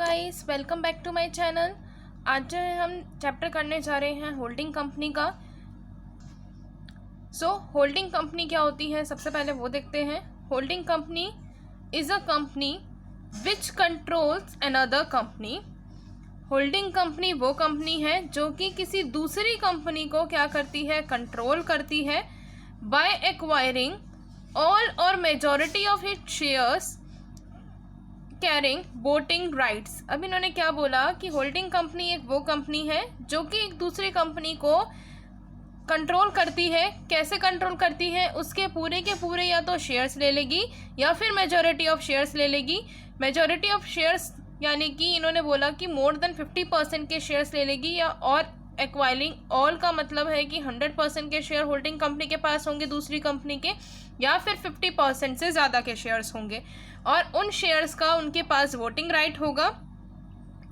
Guys, welcome back to my channel. आज जो है हम चैप्टर करने जा रहे हैं होल्डिंग कंपनी का। होल्डिंग कंपनी क्या होती है, सबसे पहले वो देखते हैं। Holding company is a company which controls another company. Holding company वो कंपनी है जो कि किसी दूसरी कंपनी को क्या करती है, कंट्रोल करती है बाय एक्वायरिंग ऑल और majority of its shares carrying voting rights. अब इन्होंने क्या बोला कि होल्डिंग कंपनी एक वो कंपनी है जो कि एक दूसरी कंपनी को कंट्रोल करती है। कैसे कंट्रोल करती है, उसके पूरे के पूरे या तो शेयर्स ले लेगी या फिर मेजॉरिटी ऑफ शेयर्स ले लेगी। मेजॉरिटी ऑफ शेयर्स यानी कि इन्होंने बोला कि मोर देन 50% के शेयर्स ले लेगी, या और एक्वायरिंग ऑल का मतलब है कि 100% के शेयर होल्डिंग कंपनी के पास होंगे दूसरी कंपनी के, या फिर 50% से ज़्यादा के शेयर्स होंगे और उन शेयर्स का उनके पास वोटिंग राइट होगा।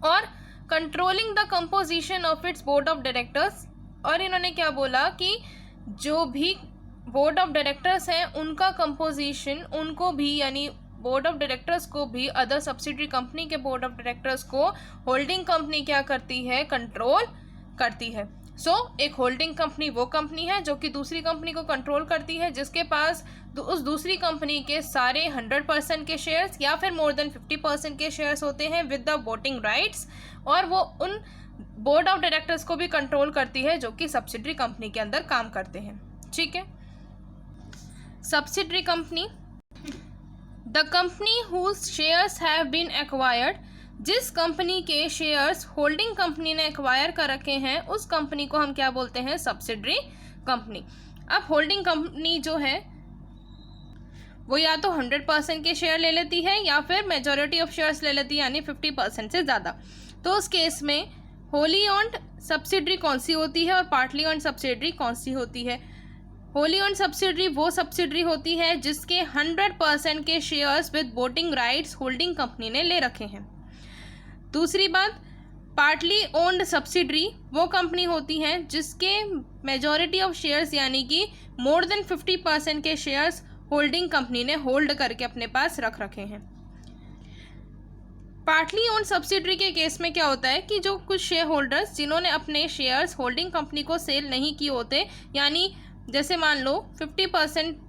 और controlling the composition of its board of directors. और इन्होंने क्या बोला कि जो भी बोर्ड ऑफ डायरेक्टर्स हैं उनका कंपोजिशन उनको भी, यानी बोर्ड ऑफ डायरेक्टर्स को भी अदर सब्सिडरी कंपनी के बोर्ड ऑफ डायरेक्टर्स को होल्डिंग कंपनी क्या करती है, कंट्रोल करती है। एक होल्डिंग कंपनी वो कंपनी है जो कि दूसरी कंपनी को कंट्रोल करती है, जिसके पास उस दूसरी कंपनी के सारे 100% के शेयर्स या फिर मोर देन 50% के शेयर्स होते हैं विद द वोटिंग राइट्स, और वो उन बोर्ड ऑफ डायरेक्टर्स को भी कंट्रोल करती है जो कि सब्सिडरी कंपनी के अंदर काम करते हैं। ठीक है। Subsidiary company, the company whose shares have been acquired. जिस कंपनी के शेयर्स होल्डिंग कंपनी ने एक्वायर कर रखे हैं उस कंपनी को हम क्या बोलते हैं, सब्सिडरी कंपनी। अब होल्डिंग कंपनी जो है वो या तो 100% के शेयर ले लेती है या फिर मेजॉरिटी ऑफ शेयर्स ले लेती है, यानी 50% से ज़्यादा। तो उस केस में होली ओन्ड सब्सिडरी कौन सी होती है और पार्टली ओन्ड सब्सिडरी कौन सी होती है। होली ओन्ड सब्सिडरी वो सब्सिडरी होती है जिसके 100% के shares with voting rights holding company ने ले रखे हैं। दूसरी बात, पार्टली ओन्ड सब्सिडरी वो कंपनी होती है जिसके मेजॉरिटी ऑफ शेयर्स यानी कि मोर देन 50% के शेयर्स होल्डिंग कंपनी ने होल्ड करके अपने पास रख रखे हैं। पार्टली ओन्ड सब्सिडरी के केस में क्या होता है कि जो कुछ शेयर होल्डर्स जिन्होंने अपने शेयर्स होल्डिंग कंपनी को सेल नहीं किए होते, यानी जैसे मान लो 50%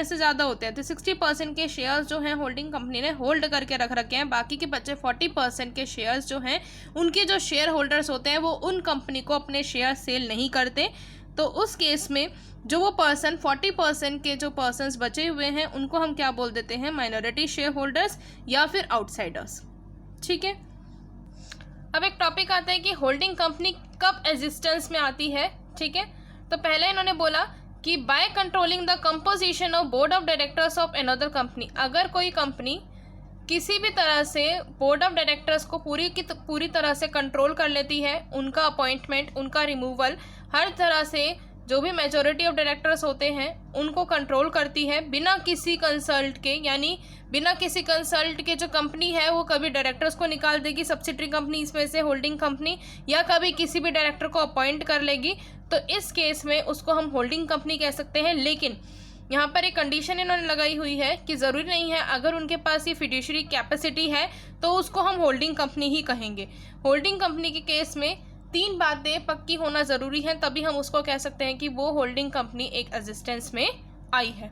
से ज़्यादा होते हैं तो 60% के शेयर्स जो हैं होल्डिंग कंपनी ने होल्ड करके रख रखे हैं, बाकी के बचे 40% के शेयर्स जो हैं उनके जो शेयर होल्डर्स होते हैं वो उन कंपनी को अपने शेयर सेल नहीं करते। तो उस केस में जो वो पर्सन 40% के जो पर्सन्स बचे हुए हैं उनको हम क्या बोल देते हैं, माइनॉरिटी शेयर होल्डर्स या फिर आउटसाइडर्स। ठीक है। अब एक टॉपिक आता है कि होल्डिंग कंपनी कब एग्जिस्टेंस में आती है। ठीक है। तो पहले इन्होंने बोला कि by controlling the composition of board of directors of another company. अगर कोई कंपनी किसी भी तरह से बोर्ड ऑफ डायरेक्टर्स को पूरी तरह से कंट्रोल कर लेती है, उनका अपॉइंटमेंट, उनका रिमूवल, हर तरह से जो भी मेजॉरिटी ऑफ डायरेक्टर्स होते हैं उनको कंट्रोल करती है बिना किसी कंसल्ट के, यानी बिना किसी कंसल्ट के जो कंपनी है वो कभी डायरेक्टर्स को निकाल देगी सब्सिडरी कंपनी इसमें से होल्डिंग कंपनी, या कभी किसी भी डायरेक्टर को अपॉइंट कर लेगी, तो इस केस में उसको हम होल्डिंग कंपनी कह सकते हैं। लेकिन यहाँ पर एक कंडीशन इन्होंने लगाई हुई है कि ज़रूरी नहीं है अगर उनके पास ये फिड्यूशरी कैपेसिटी है तो उसको हम होल्डिंग कंपनी ही कहेंगे। होल्डिंग कंपनी के केस में 3 बातें पक्की होना ज़रूरी है, तभी हम उसको कह सकते हैं कि वो होल्डिंग कंपनी एक एग्जिस्टेंस में आई है।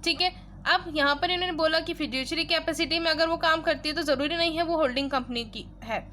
ठीक है। अब यहाँ पर इन्होंने बोला कि फिड्यूशरी कैपेसिटी में अगर वो काम करती है तो ज़रूरी नहीं है वो होल्डिंग कंपनी की है।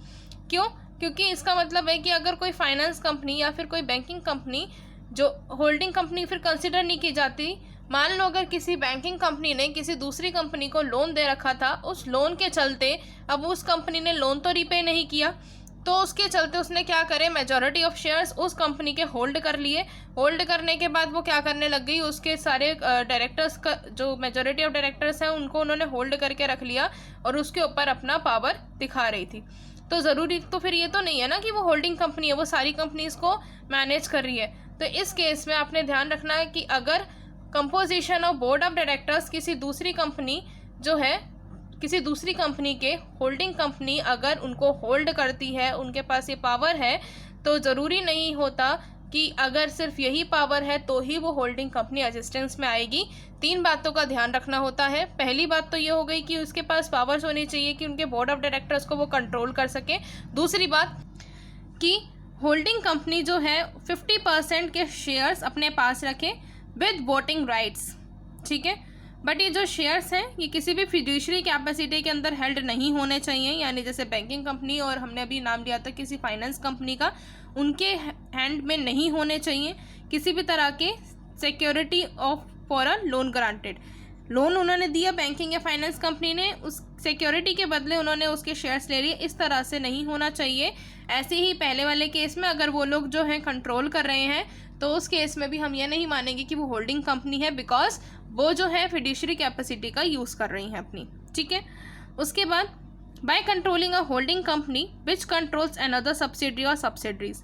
क्यों? क्योंकि इसका मतलब है कि अगर कोई फाइनेंस कंपनी या फिर कोई बैंकिंग कंपनी जो होल्डिंग कंपनी फिर कंसिडर नहीं की जाती। मान लो अगर किसी बैंकिंग कंपनी ने किसी दूसरी कंपनी को लोन दे रखा था, उस लोन के चलते अब उस कंपनी ने लोन तो रिपे नहीं किया, तो उसके चलते उसने क्या करे, मेजॉरिटी ऑफ शेयर्स उस कंपनी के होल्ड कर लिए। होल्ड करने के बाद वो क्या करने लग गई, उसके सारे डायरेक्टर्स का जो मेजॉरिटी ऑफ डायरेक्टर्स हैं उनको उन्होंने होल्ड करके रख लिया और उसके ऊपर अपना पावर दिखा रही थी। तो ज़रूरी तो फिर ये तो नहीं है ना कि वो होल्डिंग कंपनी है, वो सारी कंपनीज को मैनेज कर रही है। तो इस केस में आपने ध्यान रखना है कि अगर composition of board of directors किसी दूसरी कंपनी जो है, किसी दूसरी कंपनी के होल्डिंग कंपनी अगर उनको होल्ड करती है, उनके पास ये पावर है, तो ज़रूरी नहीं होता कि अगर सिर्फ यही पावर है तो ही वो होल्डिंग कंपनी एग्जिस्टेंस में आएगी। 3 बातों का ध्यान रखना होता है। पहली बात तो ये हो गई कि उसके पास पावर्स होनी चाहिए कि उनके बोर्ड ऑफ डायरेक्टर्स को वो कंट्रोल कर सके। दूसरी बात कि होल्डिंग कंपनी जो है 50% के शेयर्स अपने पास रखे विद वोटिंग राइट्स, ठीक है। बट ये जो शेयर्स हैं ये किसी भी फिड्यूशरी कैपेसिटी के अंदर हेल्ड नहीं होने चाहिए, यानी जैसे बैंकिंग कंपनी और हमने अभी नाम लिया था किसी फाइनेंस कंपनी का, उनके हैंड में नहीं होने चाहिए किसी भी तरह के security of for a loan granted. Loan उन्होंने दिया बैंकिंग या फाइनेंस कंपनी ने, उस सिक्योरिटी के बदले उन्होंने उसके शेयर्स ले लिए, इस तरह से नहीं होना चाहिए। ऐसे ही पहले वाले केस में अगर वो लोग जो हैं कंट्रोल कर रहे हैं तो उस केस में भी हम ये नहीं मानेंगे कि वो होल्डिंग कंपनी है, बिकॉज वो जो है फिड्यूशरी कैपेसिटी का यूज़ कर रही हैं अपनी, ठीक है। उसके बाद by controlling a holding company which controls another subsidiary और सब्सिडरीज,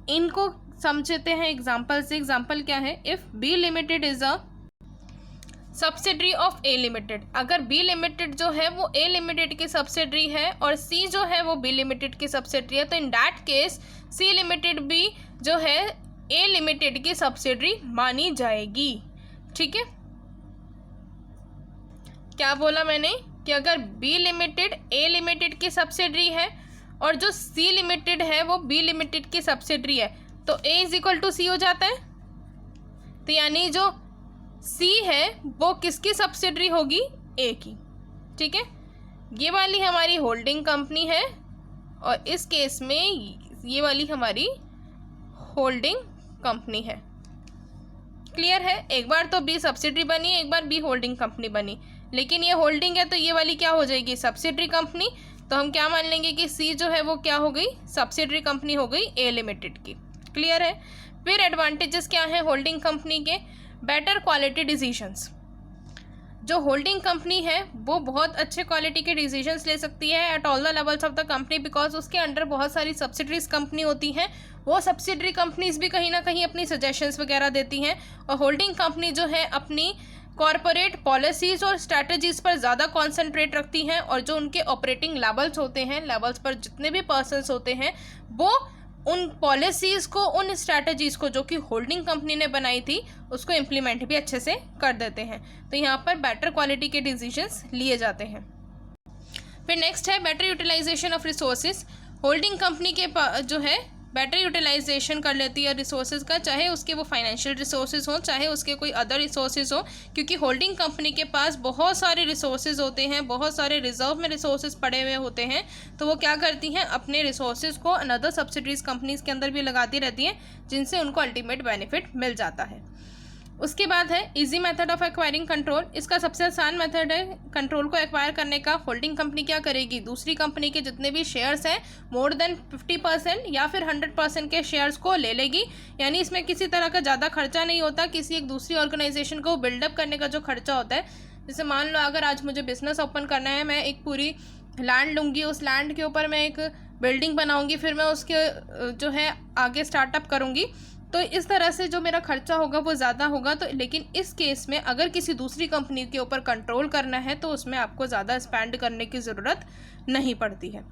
इनको समझते हैं एग्जाम्पल से। एग्जाम्पल क्या है, if B limited is a subsidiary of A limited, अगर बी लिमिटेड जो है वो ए लिमिटेड की सब्सिडरी है और सी जो है वो बी लिमिटेड की सब्सिडरी है, तो in that case C limited भी जो है ए लिमिटेड की सब्सिडरी मानी जाएगी, ठीक है। क्या बोला मैंने कि अगर बी लिमिटेड ए लिमिटेड की सब्सिडरी है और जो सी लिमिटेड है वो बी लिमिटेड की सब्सिडरी है, तो ए इज इक्वल टू सी हो जाता है। तो यानी जो सी है वो किसकी सब्सिडरी होगी, ए की, ठीक है। ये वाली हमारी होल्डिंग कंपनी है और इस केस में ये वाली हमारी होल्डिंग कंपनी है। क्लियर है, एक बार तो बी सब्सिडरी बनी, एक बार बी होल्डिंग कंपनी बनी, लेकिन ये होल्डिंग है तो ये वाली क्या हो जाएगी, सब्सिडरी कंपनी। तो हम क्या मान लेंगे कि सी जो है वो क्या हो गई, सब्सिडरी कंपनी हो गई ए लिमिटेड की। क्लियर है। फिर एडवांटेजेस क्या हैं होल्डिंग कंपनी के, बेटर क्वालिटी डिसीजंस। जो होल्डिंग कंपनी है वो बहुत अच्छे क्वालिटी के डिसीजंस ले सकती है at all the levels of the company, because उसके अंडर बहुत सारी सब्सिडरीज कंपनी होती हैं। वो सब्सिडरी कंपनीज भी कहीं ना कहीं अपनी सजेशंस वगैरह देती हैं और होल्डिंग कंपनी जो है अपनी कॉरपोरेट पॉलिसीज़ और स्ट्रैटेजीज़ पर ज़्यादा कॉन्सेंट्रेट रखती हैं और जो उनके ऑपरेटिंग लेवल्स होते हैं, लेवल्स पर जितने भी पर्सन्स होते हैं वो उन पॉलिसीज़ को, उन स्ट्रैटेजीज़ को जो कि होल्डिंग कंपनी ने बनाई थी उसको इम्प्लीमेंट भी अच्छे से कर देते हैं। तो यहाँ पर बेटर क्वालिटी के डिसीजंस लिए जाते हैं। फिर नेक्स्ट है better utilization of resources. Holding company के जो है बेटर यूटिलाइजेशन कर लेती है रिसोर्सेज का, चाहे उसके वो फाइनेंशियल रिसोर्सेज हो, चाहे उसके कोई अदर रिसोर्सेज हो, क्योंकि होल्डिंग कंपनी के पास बहुत सारे रिसोर्सेज होते हैं, बहुत सारे रिजर्व में रिसोर्सेज पड़े हुए होते हैं। तो वो क्या करती हैं, अपने रिसोर्सेज को अनदर सब्सिडरीज कंपनीज के अंदर भी लगाती रहती हैं, जिनसे उनको अल्टीमेट बेनिफिट मिल जाता है। उसके बाद है easy method of acquiring control. इसका सबसे आसान मेथड है कंट्रोल को एक्वायर करने का। होल्डिंग कंपनी क्या करेगी, दूसरी कंपनी के जितने भी शेयर्स हैं मोर देन 50% या फिर 100% के शेयर्स को ले लेगी। यानी इसमें किसी तरह का ज़्यादा खर्चा नहीं होता। किसी एक दूसरी ऑर्गेनाइजेशन को बिल्डअप करने का जो खर्चा होता है, जैसे मान लो अगर आज मुझे बिजनेस ओपन करना है, मैं एक पूरी लैंड लूँगी, उस लैंड के ऊपर मैं एक बिल्डिंग बनाऊँगी, फिर मैं उसके जो है आगे स्टार्टअप करूँगी, तो इस तरह से जो मेरा खर्चा होगा वो ज़्यादा होगा। तो लेकिन इस केस में अगर किसी दूसरी कंपनी के ऊपर कंट्रोल करना है तो उसमें आपको ज़्यादा स्पेंड करने की ज़रूरत नहीं पड़ती है।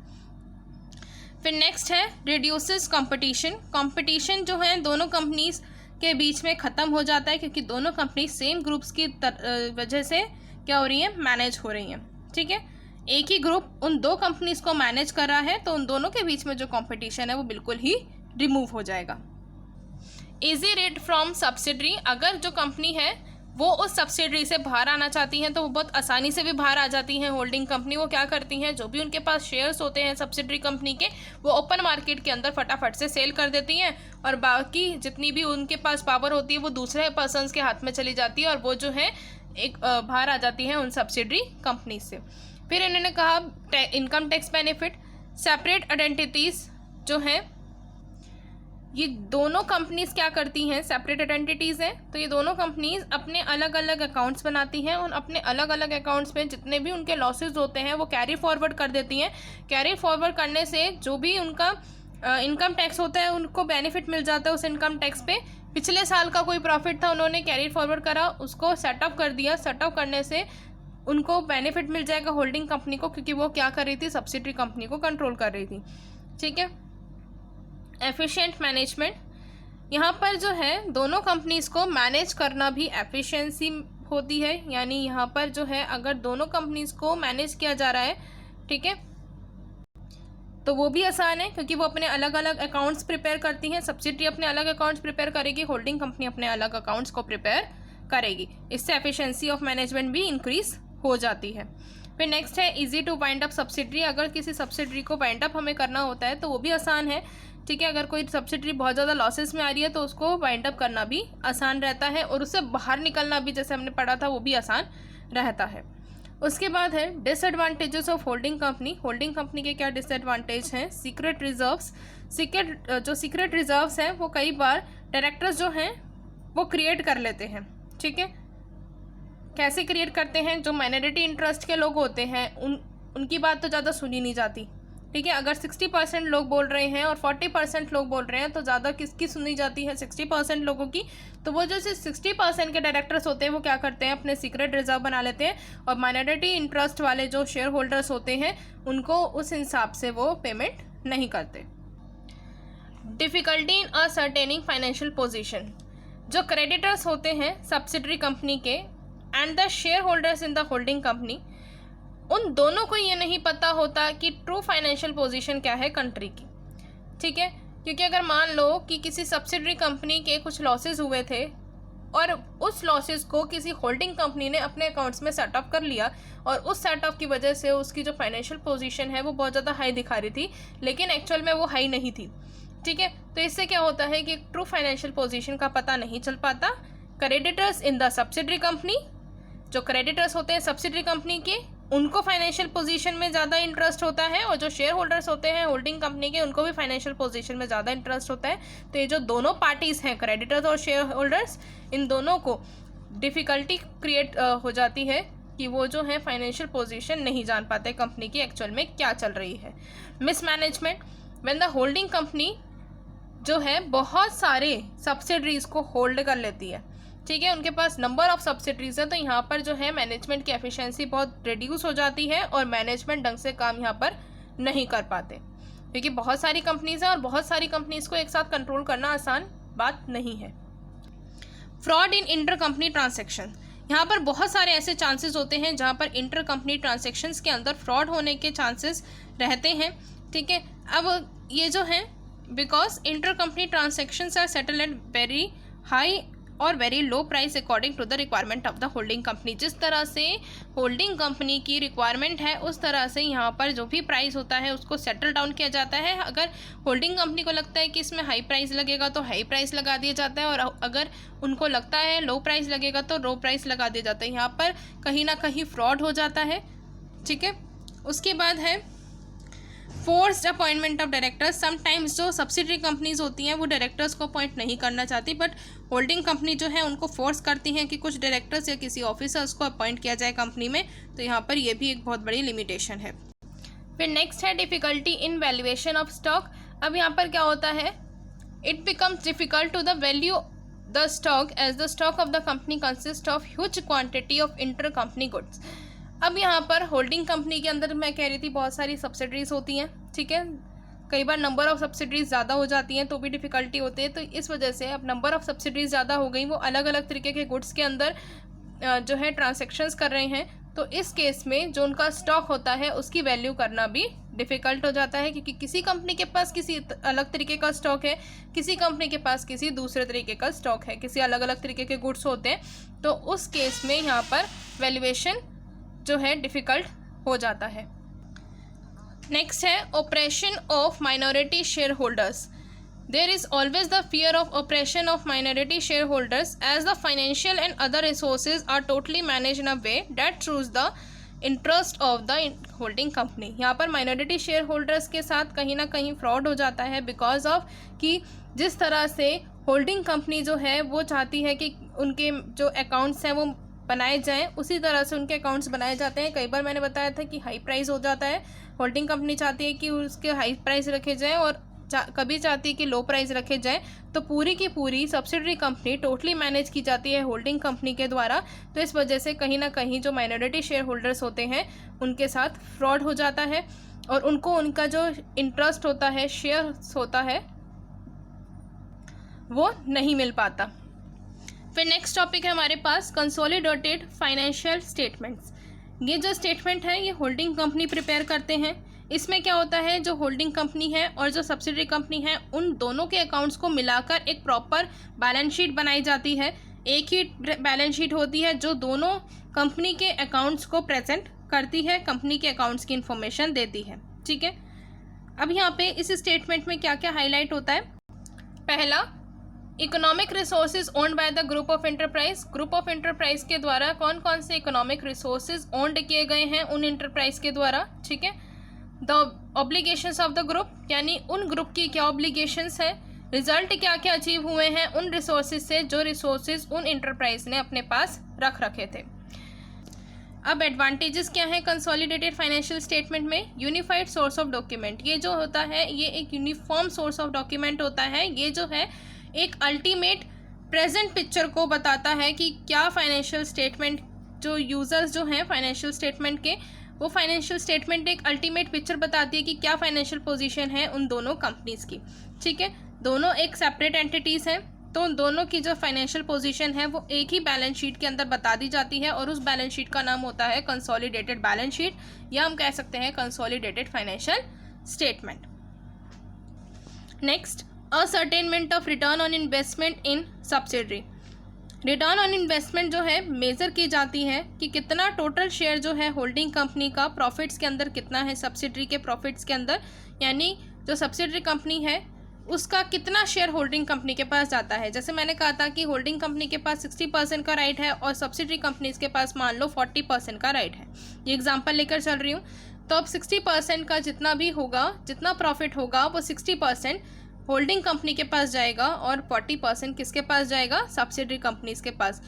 फिर नेक्स्ट है रिड्यूसेस कंपटीशन। कंपटीशन जो है दोनों कंपनीज के बीच में ख़त्म हो जाता है, क्योंकि दोनों कंपनी सेम ग्रुप्स की वजह से क्या हो रही है, मैनेज हो रही हैं, ठीक है। एक ही ग्रुप उन दो कंपनीज को मैनेज कर रहा है, तो उन दोनों के बीच में जो कंपटीशन है वो बिल्कुल ही रिमूव हो जाएगा। Easy rate from subsidiary. अगर जो कंपनी है वो उस सब्सिडरी से बाहर आना चाहती हैं तो वो बहुत आसानी से भी बाहर आ जाती हैं। होल्डिंग कंपनी वो क्या करती हैं, जो भी उनके पास शेयर्स होते हैं सब्सिडरी कंपनी के, वो ओपन मार्केट के अंदर फटाफट से सेल कर देती हैं और बाकी जितनी भी उनके पास पावर होती है वो दूसरे पर्सन्स के हाथ में चली जाती है और वो जो है एक बाहर आ जाती हैं उन सब्सिडरी कंपनी से। फिर इन्होंने कहा income tax benefit. Separate identities जो हैं, ये दोनों कंपनीज क्या करती हैं, सेपरेट आइडेंटिटीज़ हैं, तो ये दोनों कंपनीज अपने अलग अलग अकाउंट्स बनाती हैं। उन अपने अलग अलग अकाउंट्स में जितने भी उनके लॉसेज होते हैं वो कैरी फॉरवर्ड कर देती हैं। कैरी फॉरवर्ड करने से जो भी उनका इनकम टैक्स होता है उनको बेनिफिट मिल जाता है उस इनकम टैक्स पे। पिछले साल का कोई प्रॉफिट था, उन्होंने कैरी फॉरवर्ड करा, उसको सेटअप कर दिया। सेटअप करने से उनको बेनिफिट मिल जाएगा होल्डिंग कंपनी को, क्योंकि वो क्या कर रही थी, सब्सिडरी कंपनी को कंट्रोल कर रही थी, ठीक है। Efficient management. यहाँ पर जो है दोनों कंपनीज़ को मैनेज करना भी एफिशिएंसी होती है, यानी यहाँ पर जो है अगर दोनों कंपनीज़ को मैनेज किया जा रहा है, ठीक है, तो वो भी आसान है क्योंकि वो अपने अलग अलग अकाउंट्स प्रिपेयर करती हैं। सब्सिडरी अपने अलग अकाउंट्स प्रिपेयर करेगी, होल्डिंग कंपनी अपने अलग अकाउंट्स को प्रिपेयर करेगी। इससे एफिशिएंसी ऑफ मैनेजमेंट भी इंक्रीज हो जाती है। फिर नेक्स्ट है easy to wind up subsidiary. अगर किसी सब्सिडरी को वाइंड अप हमें करना होता है तो वो भी आसान है, ठीक है। अगर कोई सब्सिडरी बहुत ज़्यादा लॉसेस में आ रही है तो उसको वाइंड अप करना भी आसान रहता है, और उससे बाहर निकलना भी, जैसे हमने पढ़ा था, वो भी आसान रहता है। उसके बाद है disadvantages of holding company. Holding company के क्या डिसएडवांटेज हैं? Secret reserves. सीक्रेट रिजर्व्स हैं वो कई बार डायरेक्टर्स जो हैं वो क्रिएट कर लेते हैं, ठीक है। कैसे क्रिएट करते हैं? जो माइनॉरिटी इंटरेस्ट के लोग होते हैं उनकी बात तो ज़्यादा सुनी नहीं जाती, ठीक है। अगर 60% लोग बोल रहे हैं और 40% लोग बोल रहे हैं तो ज़्यादा किसकी सुनी जाती है? 60% लोगों की। तो वो जो 60% के डायरेक्टर्स होते हैं वो क्या करते हैं? अपने सीक्रेट रिजर्व बना लेते हैं, और माइनॉरिटी इंटरेस्ट वाले जो शेयर होल्डर्स होते हैं उनको उस हिसाब से वो पेमेंट नहीं करते। Difficulty in ascertaining financial position. जो क्रेडिटर्स होते हैं सब्सिडरी कंपनी के and the share holders in the holding company, उन दोनों को ये नहीं पता होता कि ट्रू फाइनेंशियल पोजीशन क्या है कंट्री की, ठीक है। क्योंकि अगर मान लो कि किसी सब्सिडरी कंपनी के कुछ लॉसेस हुए थे और उस लॉसेस को किसी होल्डिंग कंपनी ने अपने अकाउंट्स में सेट अप कर लिया, और उस सेट अप की वजह से उसकी जो फाइनेंशियल पोजीशन है वो बहुत ज़्यादा हाई दिखा रही थी, लेकिन एक्चुअल में वो हाई नहीं थी, ठीक है। तो इससे क्या होता है कि ट्रू फाइनेंशियल पोजीशन का पता नहीं चल पाता। Creditors in the subsidiary company, जो क्रेडिटर्स होते हैं सब्सिडरी कंपनी के, उनको फाइनेंशियल पोजीशन में ज़्यादा इंटरेस्ट होता है, और जो शेयर होल्डर्स होते हैं होल्डिंग कंपनी के उनको भी फाइनेंशियल पोजीशन में ज़्यादा इंटरेस्ट होता है। तो ये जो दोनों पार्टीज़ हैं, क्रेडिटर्स और शेयर होल्डर्स, इन दोनों को डिफ़िकल्टी क्रिएट हो जाती है कि वो जो है फाइनेंशियल पोजीशन नहीं जान पाते कंपनी की एक्चुअल में क्या चल रही है। Mismanagement. When the holding company जो है बहुत सारे सब्सिडरीज़ को होल्ड कर लेती है, ठीक है, उनके पास नंबर ऑफ सब्सिडरीज है, तो यहाँ पर जो है मैनेजमेंट की एफिशिएंसी बहुत रिड्यूस हो जाती है और मैनेजमेंट ढंग से काम यहाँ पर नहीं कर पाते, क्योंकि बहुत सारी कंपनीज हैं और बहुत सारी कंपनीज को एक साथ कंट्रोल करना आसान बात नहीं है। Fraud in inter company transaction. यहाँ पर बहुत सारे ऐसे चांसेस होते हैं जहाँ पर इंटर कंपनी ट्रांजेक्शन्स के अंदर फ्रॉड होने के चांसेस रहते हैं, ठीक है। अब ये जो है because inter company transactions are settle at very high और very low price according to the requirement of the holding company. जिस तरह से होल्डिंग कंपनी की रिक्वायरमेंट है उस तरह से यहाँ पर जो भी प्राइस होता है उसको सेटल डाउन किया जाता है। अगर होल्डिंग कंपनी को लगता है कि इसमें हाई प्राइस लगेगा तो हाई प्राइस लगा दिया जाता है, और अगर उनको लगता है लो प्राइस लगेगा तो लो प्राइस लगा दिया जाता है। यहाँ पर कहीं ना कहीं फ्रॉड हो जाता है, ठीक है। उसके बाद है forced appointment of directors. Sometimes जो सब्सिडरी कंपनीज होती हैं वो डायरेक्टर्स को अपॉइंट नहीं करना चाहती, बट होल्डिंग कंपनी जो है उनको फोर्स करती हैं कि कुछ डायरेक्टर्स या किसी ऑफिसर्स को अपॉइंट किया जाए कंपनी में। तो यहाँ पर ये भी एक बहुत बड़ी लिमिटेशन है। फिर नेक्स्ट है difficulty in valuation of stock. अब यहाँ पर क्या होता है, it becomes difficult to the value the stock as the stock of the company consist of huge quantity of inter company goods. अब यहाँ पर होल्डिंग कंपनी के अंदर मैं कह रही थी बहुत सारी सब्सिडरीज होती हैं, ठीक है। कई बार नंबर ऑफ़ सब्सिडरीज ज़्यादा हो जाती हैं तो भी डिफ़िकल्टी होती है। तो इस वजह से अब नंबर ऑफ़ सब्सिडरीज ज़्यादा हो गई, वो अलग अलग तरीके के गुड्स के अंदर जो है ट्रांजैक्शंस कर रहे हैं, तो इस केस में जो उनका स्टॉक होता है उसकी वैल्यू करना भी डिफ़िकल्ट हो जाता है, क्योंकि किसी कंपनी के पास किसी अलग तरीके का स्टॉक है, किसी कंपनी के पास किसी दूसरे तरीके का स्टॉक है, किसी अलग अलग तरीके के गुड्स होते हैं। तो उस केस में यहाँ पर वैल्यूएशन जो है डिफ़िकल्ट हो जाता है। नेक्स्ट है operation of minority share holders. There is always the fear of operation of minority share holders as the financial and other resources are totally manage in a way that throws the interest of the holding company. यहाँ पर minority share holders के साथ कहीं ना कहीं fraud हो जाता है, बिकॉज ऑफ कि जिस तरह से होल्डिंग कंपनी जो है वो चाहती है कि उनके जो अकाउंट्स हैं वो बनाए जाएं, उसी तरह से उनके अकाउंट्स बनाए जाते हैं। कई बार मैंने बताया था कि हाई प्राइस हो जाता है, होल्डिंग कंपनी चाहती है कि उसके हाई प्राइस रखे जाएं और कभी चाहती है कि लो प्राइस रखे जाएं। तो पूरी की पूरी सब्सिडरी कंपनी टोटली मैनेज की जाती है होल्डिंग कंपनी के द्वारा। तो इस वजह से कहीं ना कहीं जो माइनॉरिटी शेयर होल्डर्स होते हैं उनके साथ फ्रॉड हो जाता है, और उनको उनका जो इंटरेस्ट होता है, शेयर्स होता है, वो नहीं मिल पाता। फिर नेक्स्ट टॉपिक है हमारे पास कंसोलिडेटेड फाइनेंशियल स्टेटमेंट्स। ये जो स्टेटमेंट है ये होल्डिंग कंपनी प्रिपेयर करते हैं। इसमें क्या होता है, जो होल्डिंग कंपनी है और जो सब्सिडरी कंपनी है उन दोनों के अकाउंट्स को मिलाकर एक प्रॉपर बैलेंस शीट बनाई जाती है। एक ही बैलेंस शीट होती है जो दोनों कंपनी के अकाउंट्स को प्रेजेंट करती है, कंपनी के अकाउंट्स की इंफॉर्मेशन देती है। ठीक है, अब यहाँ पे इस स्टेटमेंट में क्या क्या हाईलाइट होता है। पहला, economic resources owned by the group of enterprise. Group of enterprise के द्वारा कौन कौन से इकोनॉमिक रिसोर्सेज ओन्ड किए गए हैं उन एंटरप्राइज के द्वारा। ठीक है, the obligations of the group, यानी उन ग्रुप की क्या ऑब्लिगेशंस है, रिजल्ट क्या क्या अचीव हुए हैं उन रिसोर्सेज से जो रिसोर्सेज उन एंटरप्राइज ने अपने पास रख रखे थे। अब एडवांटेजेस क्या है कंसोलिडेटेड फाइनेंशियल स्टेटमेंट में। यूनिफाइड सोर्स ऑफ डॉक्यूमेंट, ये जो होता है ये एक यूनिफॉर्म सोर्स ऑफ डॉक्यूमेंट होता है। ये जो है एक अल्टीमेट प्रेजेंट पिक्चर को बताता है कि क्या फाइनेंशियल स्टेटमेंट, जो यूजर्स जो हैं फाइनेंशियल स्टेटमेंट के, वो फाइनेंशियल स्टेटमेंट एक अल्टीमेट पिक्चर बताती है कि क्या फाइनेंशियल पोजीशन है उन दोनों कंपनीज की। ठीक है, दोनों एक सेपरेट एंटिटीज़ हैं तो उन दोनों की जो फाइनेंशियल पोजीशन है वो एक ही बैलेंस शीट के अंदर बता दी जाती है और उस बैलेंस शीट का नाम होता है कंसोलिडेटेड बैलेंस शीट, या हम कह सकते हैं consolidated financial statement. Next, ascertainment of return on investment in subsidiary. Return on investment जो है मेज़र की जाती है कि कितना टोटल शेयर जो है होल्डिंग कंपनी का प्रॉफिट्स के अंदर कितना है सब्सिडरी के प्रॉफिट्स के अंदर, यानी जो सब्सिडरी कंपनी है उसका कितना शेयर होल्डिंग कंपनी के पास जाता है। जैसे मैंने कहा था कि होल्डिंग कंपनी के पास 60% का राइट है और सब्सिडरी कंपनीज के पास मान लो 40% का राइट है। ये एग्जांपल लेकर चल रही हूँ। तो अब 60% का जितना भी होगा, जितना प्रॉफिट होगा वो 60% होल्डिंग कंपनी के पास जाएगा और 40% किसके पास जाएगा, सब्सिडरी कंपनीज के पास।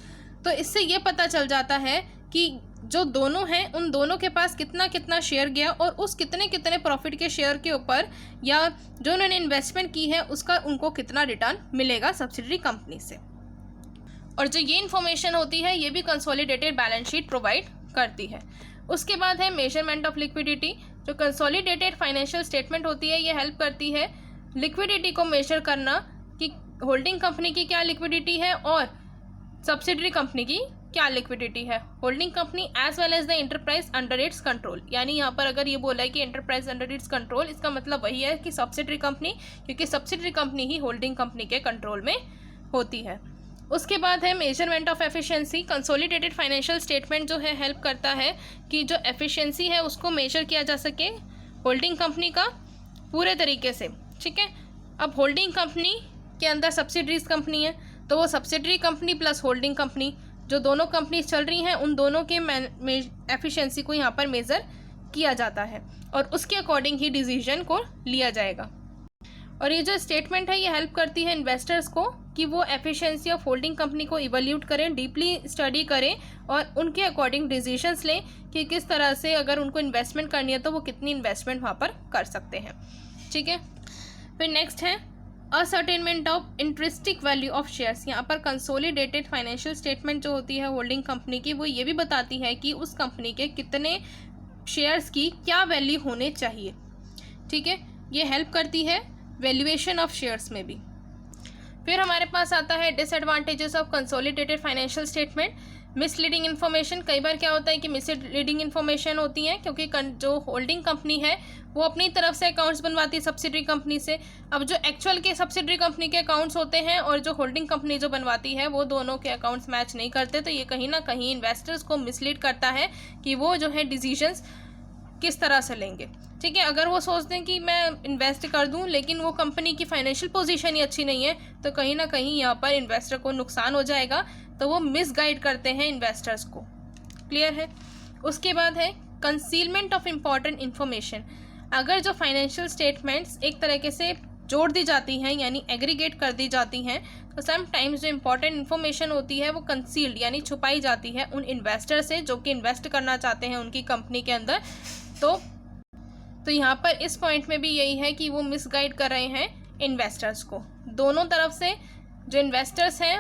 तो इससे ये पता चल जाता है कि जो दोनों हैं उन दोनों के पास कितना कितना शेयर गया और उस कितने कितने प्रॉफिट के शेयर के ऊपर या जो उन्होंने इन्वेस्टमेंट की है उसका उनको कितना रिटर्न मिलेगा सब्सिडरी कंपनी से। और जो ये इन्फॉर्मेशन होती है ये भी कंसोलिडेटेड बैलेंस शीट प्रोवाइड करती है। उसके बाद है मेजरमेंट ऑफ लिक्विडिटी। जो कंसोलिडेटेड फाइनेंशियल स्टेटमेंट होती है ये हेल्प करती है लिक्विडिटी को मेजर करना कि होल्डिंग कंपनी की क्या लिक्विडिटी है और सब्सिडरी कंपनी की क्या लिक्विडिटी है। Holding company as well as the enterprise under its control, यानी यहाँ पर अगर ये बोला है कि एंटरप्राइज अंडर इट्स कंट्रोल, इसका मतलब वही है कि सब्सिडरी कंपनी, क्योंकि सब्सिडरी कंपनी ही होल्डिंग कंपनी के कंट्रोल में होती है। उसके बाद है measurement of efficiency. Consolidated financial statement जो है हेल्प करता है कि जो एफिशिएंसी है उसको मेजर किया जा सके होल्डिंग कंपनी का पूरे तरीके से। ठीक है, अब होल्डिंग कंपनी के अंदर सब्सिडरीज कंपनी है तो वो subsidiary company plus holding company जो दोनों कंपनीज चल रही हैं उन दोनों के एफिशिएंसी को यहाँ पर मेज़र किया जाता है और उसके अकॉर्डिंग ही डिसीजन को लिया जाएगा। और ये जो स्टेटमेंट है ये हेल्प करती है इन्वेस्टर्स को कि वो एफिशिएंसी ऑफ होल्डिंग कंपनी को इवैल्यूएट करें, डीपली स्टडी करें और उनके अकॉर्डिंग डिसीजंस लें कि किस तरह से अगर उनको इन्वेस्टमेंट करनी है तो वो कितनी इन्वेस्टमेंट वहाँ पर कर सकते हैं। ठीक है, फिर नेक्स्ट है ascertainment of intrinsic value of shares. यहाँ पर कंसोलिडेटेड फाइनेंशियल स्टेटमेंट जो होती है होल्डिंग कंपनी की वो ये भी बताती है कि उस कंपनी के कितने शेयर्स की क्या वैल्यू होने चाहिए। ठीक है, ये हेल्प करती है वैल्यूएशन ऑफ शेयर्स में भी। फिर हमारे पास आता है disadvantages of consolidated financial statement. Misleading information, कई बार क्या होता है कि मिसलीडिंग इन्फॉर्मेशन होती है क्योंकि जो होल्डिंग कंपनी है वो अपनी तरफ से अकाउंट्स बनवाती है सब्सिडरी कंपनी से। अब जो एक्चुअल के सब्सिडरी कंपनी के अकाउंट्स होते हैं और जो होल्डिंग कंपनी जो बनवाती है वो दोनों के अकाउंट्स मैच नहीं करते, तो ये कहीं ना कहीं इन्वेस्टर्स को मिसलीड करता है कि वो जो है डिसीजंस किस तरह से लेंगे। ठीक है, अगर वो सोचते हैं कि मैं इन्वेस्ट कर दूं लेकिन वो कंपनी की फाइनेंशियल पोजीशन ही अच्छी नहीं है तो कहीं ना कहीं यहाँ पर इन्वेस्टर को नुकसान हो जाएगा, तो वो मिसगाइड करते हैं इन्वेस्टर्स को। क्लियर है। उसके बाद है कंसीलमेंट ऑफ इम्पॉर्टेंट इन्फॉर्मेशन। अगर जो फाइनेंशियल स्टेटमेंट्स एक तरीके से जोड़ दी जाती हैं यानी एग्रीगेट कर दी जाती हैं तो समटाइम्स जो इम्पॉर्टेंट इन्फॉर्मेशन होती है वो कंसील्ड यानी छुपाई जाती है उन इन्वेस्टर से जो कि इन्वेस्ट करना चाहते हैं उनकी कंपनी के अंदर। तो यहाँ पर इस पॉइंट में भी यही है कि वो मिसगाइड कर रहे हैं इन्वेस्टर्स को। दोनों तरफ से जो इन्वेस्टर्स हैं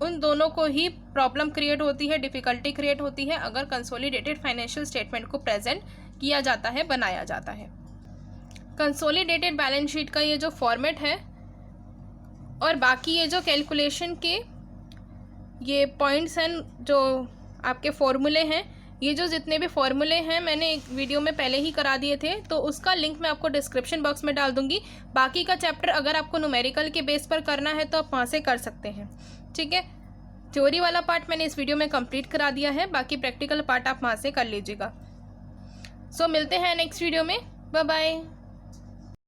उन दोनों को ही प्रॉब्लम क्रिएट होती है, डिफ़िकल्टी क्रिएट होती है अगर कंसोलिडेटेड फाइनेंशियल स्टेटमेंट को प्रेजेंट किया जाता है, बनाया जाता है। कंसोलिडेटेड बैलेंस शीट का ये जो फॉर्मेट है और बाकी ये जो कैलकुलेशन के ये पॉइंट्स हैं, जो आपके फॉर्मूले हैं, ये जो जितने भी फॉर्मूले हैं मैंने एक वीडियो में पहले ही करा दिए थे, तो उसका लिंक मैं आपको डिस्क्रिप्शन बॉक्स में डाल दूंगी। बाकी का चैप्टर अगर आपको न्यूमेरिकल के बेस पर करना है तो आप वहाँ से कर सकते हैं, ठीक है। थ्योरी वाला पार्ट मैंने इस वीडियो में कंप्लीट करा दिया है, बाकी प्रैक्टिकल पार्ट आप वहाँ से कर लीजिएगा। सो मिलते हैं नेक्स्ट वीडियो में, बाय बाय।